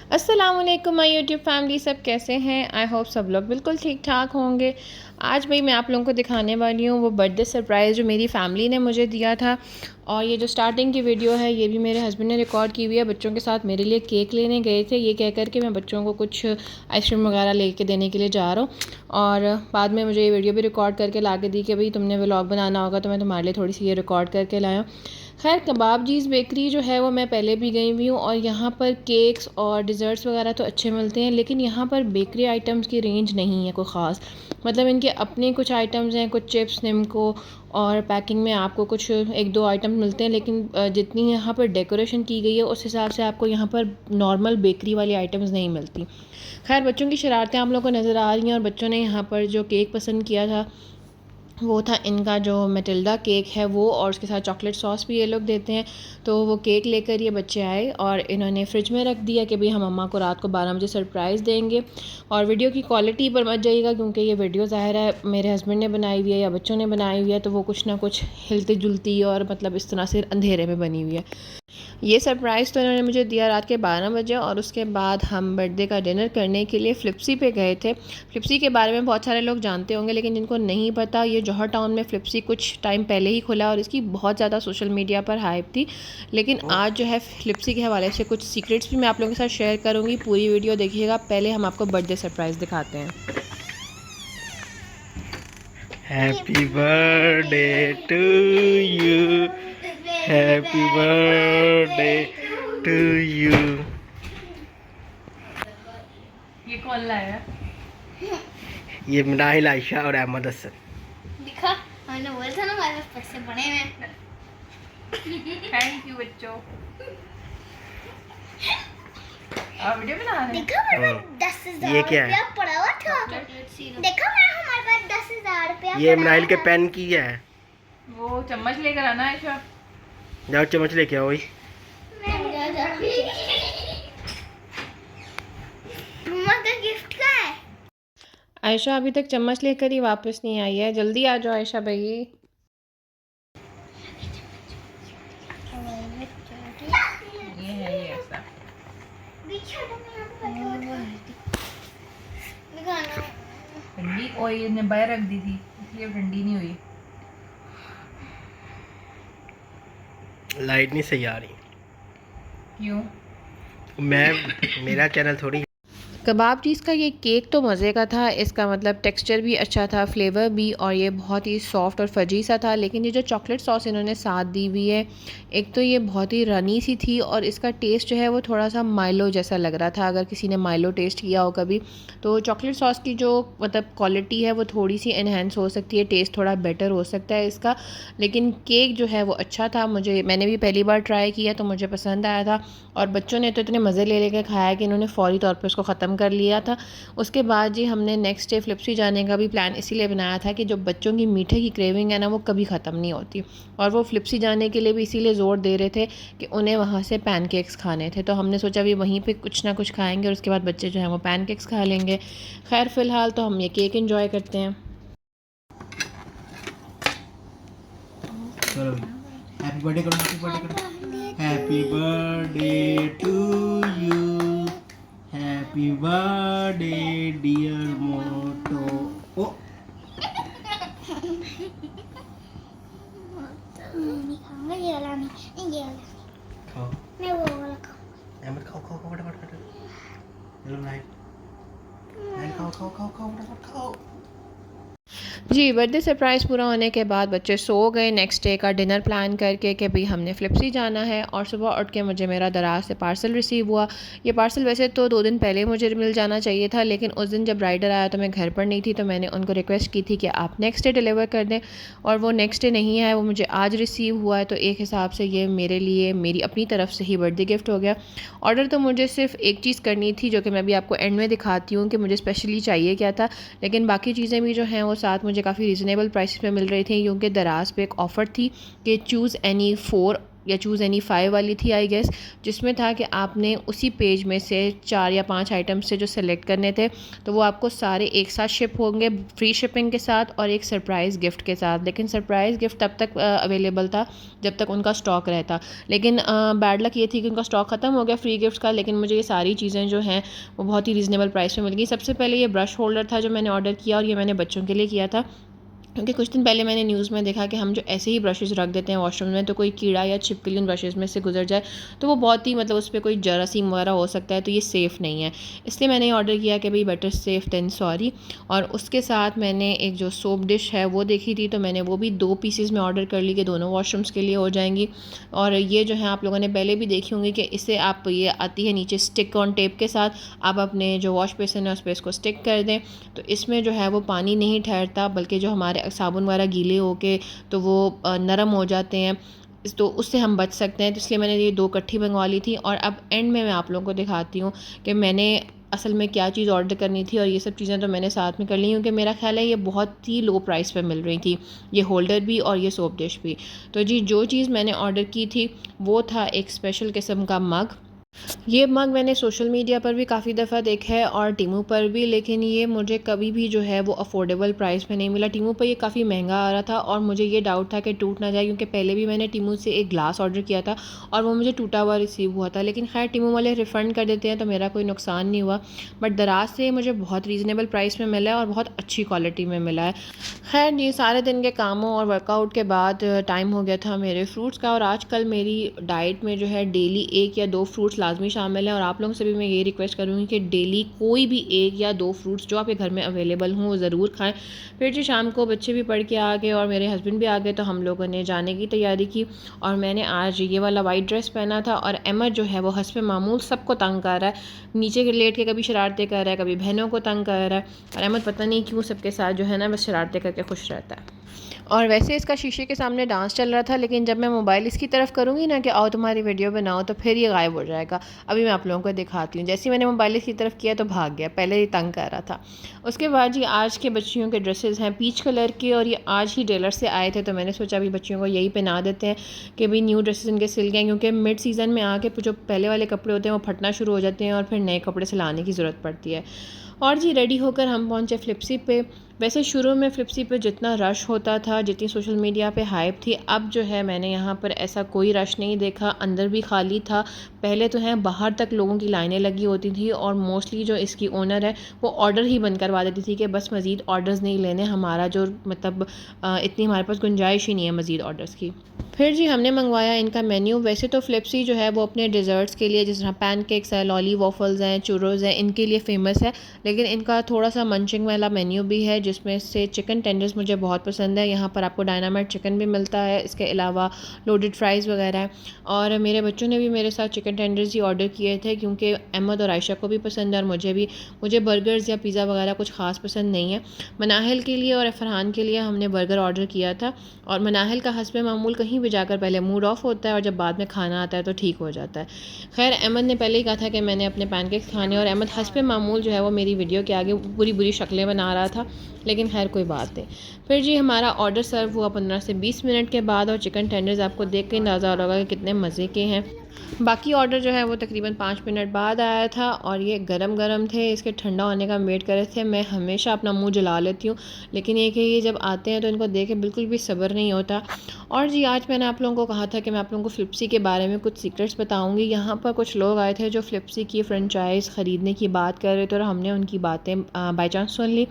अस्सलामुअलैकुम my YouTube family, सब कैसे हैं। आई होप सब लोग बिल्कुल ठीक ठाक होंगे। आज भाई मैं आप लोगों को दिखाने वाली हूँ वो बर्थडे सरप्राइज़ जो मेरी फ़ैमिली ने मुझे दिया था। और ये जो स्टार्टिंग की वीडियो है ये भी मेरे हस्बैंड ने रिकॉर्ड की हुई है। बच्चों के साथ मेरे लिए केक लेने गए थे, ये कह कर के मैं बच्चों को कुछ आइसक्रीम वगैरह लेके देने के लिए जा रहा हूँ। और बाद में मुझे ये वीडियो भी रिकॉर्ड करके ला के दी कि भाई तुमने व्लॉग बनाना होगा तो मैं तुम्हारे लिए थोड़ी सी ये रिकॉर्ड करके लाया हूँ। खैर, कबाबजीज़ बेकरी जो है वो मैं पहले भी गई हुई हूँ और यहाँ पर केक्स और डिज़र्ट्स वगैरह तो अच्छे मिलते हैं, लेकिन यहाँ पर बेकरी आइटम्स की रेंज नहीं है कोई ख़ास। मतलब इनके अपने कुछ आइटम्स हैं, कुछ चिप्स निम्को, और पैकिंग में आपको कुछ एक दो आइटम मिलते हैं, लेकिन जितनी यहाँ पर डेकोरेशन की गई है उस हिसाब से आपको यहाँ पर नॉर्मल बेकरी वाली आइटम्स नहीं मिलती। खैर, बच्चों की शरारतें आप लोगों को नज़र आ रही हैं और बच्चों ने यहाँ पर जो केक पसंद किया था वो था इनका जो मैटिल्डा केक है वो, और उसके साथ चॉकलेट सॉस भी ये लोग देते हैं। तो वो केक लेकर ये बच्चे आए और इन्होंने फ्रिज में रख दिया कि भाई हम अम्मा को रात को 12 बजे सरप्राइज़ देंगे। और वीडियो की क्वालिटी पर मत जाइएगा क्योंकि ये वीडियो ज़ाहिर है मेरे हस्बैंड ने बनाई हुई है या बच्चों ने बनाई हुई है, तो वो कुछ ना कुछ हिलती जुलती और मतलब इस तरह से अंधेरे में बनी हुई है। ये सरप्राइज़ तो इन्होंने मुझे दिया रात के 12 बजे, और उसके बाद हम बर्थडे का डिनर करने के लिए फ्लिप्सी पे गए थे। फ्लिप्सी के बारे में बहुत सारे लोग जानते होंगे, लेकिन जिनको नहीं पता, ये जौहर टाउन में फ्लिप्सी कुछ टाइम पहले ही खुला और इसकी बहुत ज़्यादा सोशल मीडिया पर हाइप थी। लेकिन आज जो है फ्लिप्सी के हवाले से कुछ सीक्रेट्स भी मैं आप लोगों के साथ शेयर करूँगी। पूरी वीडियो देखिएगा। पहले हम आपको बर्थडे सरप्राइज़ दिखाते हैं। Happy birthday to you, happy birthday to you. ये कौन लाया? ये मनाहिल, आयशा और अहमद हसन। दिखा, मैंने बोला था ना हमारे पास पैसे बने हैं। थैंक यू बच्चों। और वीडियो बना रहे हैं। देखा मेरे पास 10,000 ये क्या है? रुपया पड़ा हुआ था। देखा मैं हमारे पास 10,000 रुपया ये पड़ा मनाहिल के हुआ था। पेन की है। वो चम्मच लेकर आना है आयशा। जाओ चम्मच लेके आओ। मम्मा का गिफ्ट का है। आयशा अभी तक चम्मच लेकर ही वापस नहीं आई है। जल्दी आ जाओ आयशा भाई। ये है ये ऐसा। ठंडी और ये ने बाहर रख दी थी इसलिए ठंडी नहीं हुई। लाइट नहीं सही आ रही। क्यों? मेरा चैनल थोड़ी। कबाबजीज़ का ये केक तो मज़े का था। इसका मतलब टेक्सचर भी अच्छा था, फ्लेवर भी, और ये बहुत ही सॉफ्ट और फजी सा था। लेकिन ये जो चॉकलेट सॉस इन्होंने साथ दी हुई है, एक तो ये बहुत ही रनी सी थी और इसका टेस्ट जो है वो थोड़ा सा माइलो जैसा लग रहा था। अगर किसी ने माइलो टेस्ट किया हो कभी, तो चॉकलेट सॉस की जो मतलब क्वालिटी है वो थोड़ी सी इन्हेंस हो सकती है, टेस्ट थोड़ा बेटर हो सकता है इसका। लेकिन केक जो है वो अच्छा था। मैंने भी पहली बार ट्राई किया तो मुझे पसंद आया था, और बच्चों ने तो इतने मज़े ले लेके खाया कि इन्होंने फ़ौरी तौर पे उसको ख़त्म कर लिया था। उसके बाद जी हमने नेक्स्ट डे फ्लिप्सी जाने का भी प्लान इसीलिए बनाया था कि जो बच्चों की मीठे की क्रेविंग है ना वो कभी ख़त्म नहीं होती, और वो फ्लिप्सी जाने के लिए भी इसीलिए ज़ोर दे रहे थे कि उन्हें वहाँ से पैनकेक्स खाने थे। तो हमने सोचा भी वहीं पे कुछ ना कुछ खाएंगे और उसके बाद बच्चे जो हैं वो पैनकेक्स खा लेंगे। खैर फ़िलहाल तो हम ये केक एंजॉय करते हैं। चलो हैप्पी बर्थडे करो, हैप्पी बर्थडे करो। Happy birthday to you, happy birthday dear मोटो। ओ नहीं खाऊंगा ये वाला, नहीं ये वाला, खाओ, मैं वो वाला खाऊंगा। अहमद खाओ खाओ खाओ फटाफट फटाफट। चलो लाइट खाओ खाओ खाओ खाओ फटाफट खाओ। जी, बर्थडे सरप्राइज़ पूरा होने के बाद बच्चे सो गए। नेक्स्ट डे का डिनर प्लान करके कि भाई हमने फ्लिप्सी जाना है, और सुबह उठ के मुझे मेरा दराज से पार्सल रिसीव हुआ। ये पार्सल वैसे तो 2 दिन पहले मुझे मिल जाना चाहिए था, लेकिन उस दिन जब राइडर आया तो मैं घर पर नहीं थी, तो मैंने उनको रिक्वेस्ट की थी कि आप नेक्स्ट डे डिलीवर कर दें, और वो नेक्स्ट डे नहीं आया, वो मुझे आज रिसीव हुआ है। तो एक हिसाब से ये मेरे लिए मेरी अपनी तरफ से ही बर्थडे गिफ्ट हो गया। ऑर्डर तो मुझे सिर्फ एक चीज़ करनी थी जो कि मैं भी आपको एंड में दिखाती हूँ कि मुझे स्पेशली चाहिए क्या था, लेकिन बाकी चीज़ें भी जो हैं वो साथ मुझे काफ़ी रीज़नेबल प्राइस पे मिल रही थी, क्योंकि दराज पे एक ऑफ़र थी कि चूज़ एनी 4 या चूज़ एनी 5 वाली थी आई गेस, जिसमें था कि आपने उसी पेज में से 4 या 5 आइटम से जो सेलेक्ट करने थे तो वो आपको सारे एक साथ शिप होंगे फ्री शिपिंग के साथ और एक सरप्राइज़ गिफ्ट के साथ। लेकिन सरप्राइज़ गिफ्ट तब तक अवेलेबल था जब तक उनका स्टॉक रहता, लेकिन बैड लक ये थी कि उनका स्टॉक ख़त्म हो गया फ्री गिफ्ट का। लेकिन मुझे ये सारी चीज़ें जो हैं वो बहुत ही रीज़नेबल प्राइस में मिल गई। सबसे पहले ये ब्रश होल्डर था जो मैंने ऑर्डर किया, और ये मैंने बच्चों के लिए किया था, क्योंकि कुछ दिन पहले मैंने न्यूज़ में देखा कि हम जो ऐसे ही ब्रशेज़ रख देते हैं वॉशरूम में तो कोई कीड़ा या छिपकली उन ब्रशेज़ में से गुजर जाए तो वो बहुत ही मतलब उस पर कोई जरासीम वगैरह हो सकता है, तो ये सेफ़ नहीं है। इसलिए मैंने ये ऑर्डर किया कि भाई बेटर सेफ़ देन सॉरी। और उसके साथ मैंने एक जो सोप डिश है वो देखी थी, तो मैंने वो भी 2 पीसेज़ में ऑर्डर कर ली कि दोनों वॉशरूम्स के लिए हो जाएंगी। और ये जो है आप लोगों ने पहले भी देखी होंगी कि इससे आप, ये आती है नीचे स्टिक ऑन टेप के साथ, आप अपने जो वॉश बेसिन है उस पर इसको स्टिक कर दें तो इसमें जो है वो पानी नहीं ठहरता, बल्कि जो हमारे साबुन वगैरह गीले होके तो वो नरम हो जाते हैं, तो उससे हम बच सकते हैं। तो इसलिए मैंने ये 2 इकट्ठी मंगवा ली थी। और अब एंड में मैं आप लोगों को दिखाती हूँ कि मैंने असल में क्या चीज़ ऑर्डर करनी थी, और ये सब चीज़ें तो मैंने साथ में कर ली क्योंकि मेरा ख्याल है ये बहुत ही लो प्राइस पे मिल रही थी, ये होल्डर भी और ये सोप डिश भी। तो जी जो चीज़ मैंने ऑर्डर की थी वो था एक स्पेशल किस्म का मग। ये मग मैंने सोशल मीडिया पर भी काफ़ी दफ़ा देखा है और टीमू पर भी, लेकिन ये मुझे कभी भी जो है वो अफोर्डेबल प्राइस में नहीं मिला। टीमू पर ये काफ़ी महंगा आ रहा था और मुझे ये डाउट था कि टूट ना जाए, क्योंकि पहले भी मैंने टीमू से एक ग्लास ऑर्डर किया था और वो मुझे टूटा हुआ रिसीव हुआ था। लेकिन खैर टीमू वाले रिफ़ंड कर देते हैं तो मेरा कोई नुकसान नहीं हुआ, बट दराज से मुझे बहुत रीज़नेबल प्राइस में मिला है और बहुत अच्छी क्वालिटी में मिला है। खैर ये सारे दिन के कामों और वर्कआउट के बाद टाइम हो गया था मेरे फ्रूट्स का, और आजकल मेरी डाइट में जो है डेली 1 या 2 फ्रूट्स लाजमी शामिल है। और आप लोगों से भी मैं ये रिक्वेस्ट करूँगी कि डेली कोई भी 1 या 2 फ्रूट्स जो आपके घर में अवेलेबल हों वो ज़रूर खाएं। फिर जो शाम को बच्चे भी पढ़ के आ गए और मेरे हस्बैंड भी आ गए तो हम लोगों ने जाने की तैयारी की, और मैंने आज ये वाला वाइट ड्रेस पहना था। और अहमद जो है वो हस्ब मामूल सबको तंग कर रहा है, नीचे लेट के कभी शरारतें कर रहा है, कभी बहनों को तंग कर रहा है, और अहमद पता नहीं क्यों सबके साथ जो है ना बस शरारतें करके खुश रहता है। और वैसे इसका शीशे के सामने डांस चल रहा था, लेकिन जब मैं मोबाइल इसकी तरफ करूँगी ना कि आओ तुम्हारी वीडियो बनाओ तो फिर ये गायब हो जाएगा। अभी मैं आप लोगों को दिखाती हूँ। जैसे ही मैंने मोबाइल इसकी तरफ किया तो भाग गया, पहले ये तंग कर रहा था। उसके बाद जी आज के बच्चियों के ड्रेसेस हैं पीच कलर के, और ये आज ही टेलर से आए थे तो मैंने सोचा अभी बच्चियों को यही पहना देते हैं कि भाई न्यू ड्रेसेस इनके सिल गए, क्योंकि मिड सीज़न में आके जो पहले वाले कपड़े होते हैं वो फटना शुरू हो जाते हैं और फिर नए कपड़े सिलाने की ज़रूरत पड़ती है। और जी रेडी होकर हम पहुँचे फ्लिप्सी पे। वैसे शुरू में फ्लिप्सी पे जितना रश होता था, जितनी सोशल मीडिया पे हाइप थी, अब जो है मैंने यहाँ पर ऐसा कोई रश नहीं देखा। अंदर भी खाली था, पहले तो है बाहर तक लोगों की लाइनें लगी होती थी, और मोस्टली जो इसकी ओनर है वो ऑर्डर ही बंद करवा देती थी कि बस मज़ीद ऑर्डर्स नहीं लेने, हमारा जो मतलब इतनी हमारे पास गुंजाइश ही नहीं है मज़ीद ऑर्डर्स की। फिर जी हमने मंगवाया इनका मेन्यू। वैसे तो फ्लिप्सी जो है वो अपने डिज़र्ट्स के लिए, जिस तरह पैनकेक्स है, लॉली वॉफल्स हैं, चुरोज़ हैं, इनके लिए फ़ेमस है, लेकिन इनका थोड़ा सा मंचिंग वाला मेन्यू भी है जिसमें से चिकन टेंडर्स मुझे बहुत पसंद है। यहाँ पर आपको डायनामाइट चिकन भी मिलता है, इसके अलावा लोडेड फ्राइज़ वगैरह है। और मेरे बच्चों ने भी मेरे साथ चिकन टेंडर्स ही ऑर्डर किए थे, क्योंकि अहमद और आयशा को भी पसंद है और मुझे भी। मुझे बर्गर्स या पिज़्ज़ा वगैरह कुछ ख़ास पसंद नहीं है। मनाहिल के लिए और फरहान के लिए हमने बर्गर ऑर्डर किया था, और मनाहिल का हस्ब मामूल कहीं भी जाकर पहले मूड ऑफ होता है और जब बाद में खाना आता है तो ठीक हो जाता है। खैर अहमद ने पहले ही कहा था कि मैंने अपने पैनकेक्स खाने, और अहमद हस्ब मामूल जो है वो मेरी वीडियो के आगे बुरी बुरी शक्लें बना रहा था, लेकिन खैर कोई बात नहीं। फिर जी हमारा ऑर्डर सर्व हुआ 15 से 20 मिनट के बाद, और चिकन टेंडर्स आपको देख के अंदाज़ा हो रहा कि कितने मज़े के हैं। बाकी ऑर्डर जो है वो तकरीबन 5 मिनट बाद आया था, और ये गरम गरम थे, इसके ठंडा होने का वेट कर रहे थे। मैं हमेशा अपना मुंह जला लेती हूँ, लेकिन ये कि ये जब आते हैं तो इनको देख के बिल्कुल भी सब्र नहीं होता। और जी आज मैंने आप लोगों को कहा था कि मैं आप लोगों को फ्लिप्सी के बारे में कुछ सीक्रेट्स बताऊँगी। यहाँ पर कुछ लोग आए थे जो फ्लिप्सी की फ्रेंचाइज़ ख़रीदने की बात कर रहे थे, और हमने उनकी बातें बाई चांस सुन ली।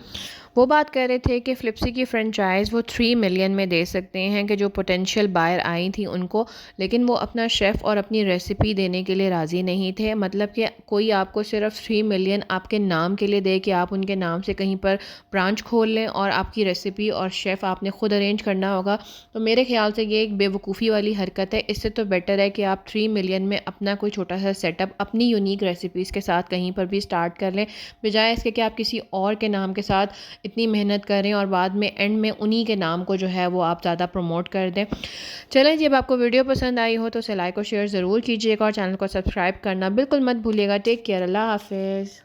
वो बात कर रहे थे कि फ्लिप्सी की फ्रेंचाइज़ वो 3 मिलियन में दे सकते हैं, कि जो पोटेंशियल बायर आई थी उनको, लेकिन वो अपना शेफ़ और अपनी रेसिपी देने के लिए राज़ी नहीं थे। मतलब कि कोई आपको सिर्फ 3 मिलियन आपके नाम के लिए दे कि आप उनके नाम से कहीं पर ब्रांच खोल लें, और आपकी रेसिपी और शेफ़ आपने ख़ुद अरेंज करना होगा। तो मेरे ख्याल से ये एक बेवकूफ़ी वाली हरकत है। इससे तो बेटर है कि आप 3 मिलियन में अपना कोई छोटा सा सेटअप अपनी यूनिक रेसिपीज़ के साथ कहीं पर भी स्टार्ट कर लें, बजाय इसके कि आप किसी और के नाम के साथ इतनी मेहनत करें और बाद में एंड में उन्हीं के नाम को जो है वो आप ज़्यादा प्रमोट कर दें। चलें जी, अब आपको वीडियो पसंद आई हो तो इसे लाइक और शेयर ज़रूर कीजिएगा, और चैनल को सब्सक्राइब करना बिल्कुल मत भूलिएगा। टेक केयर, अल्लाह हाफिज़।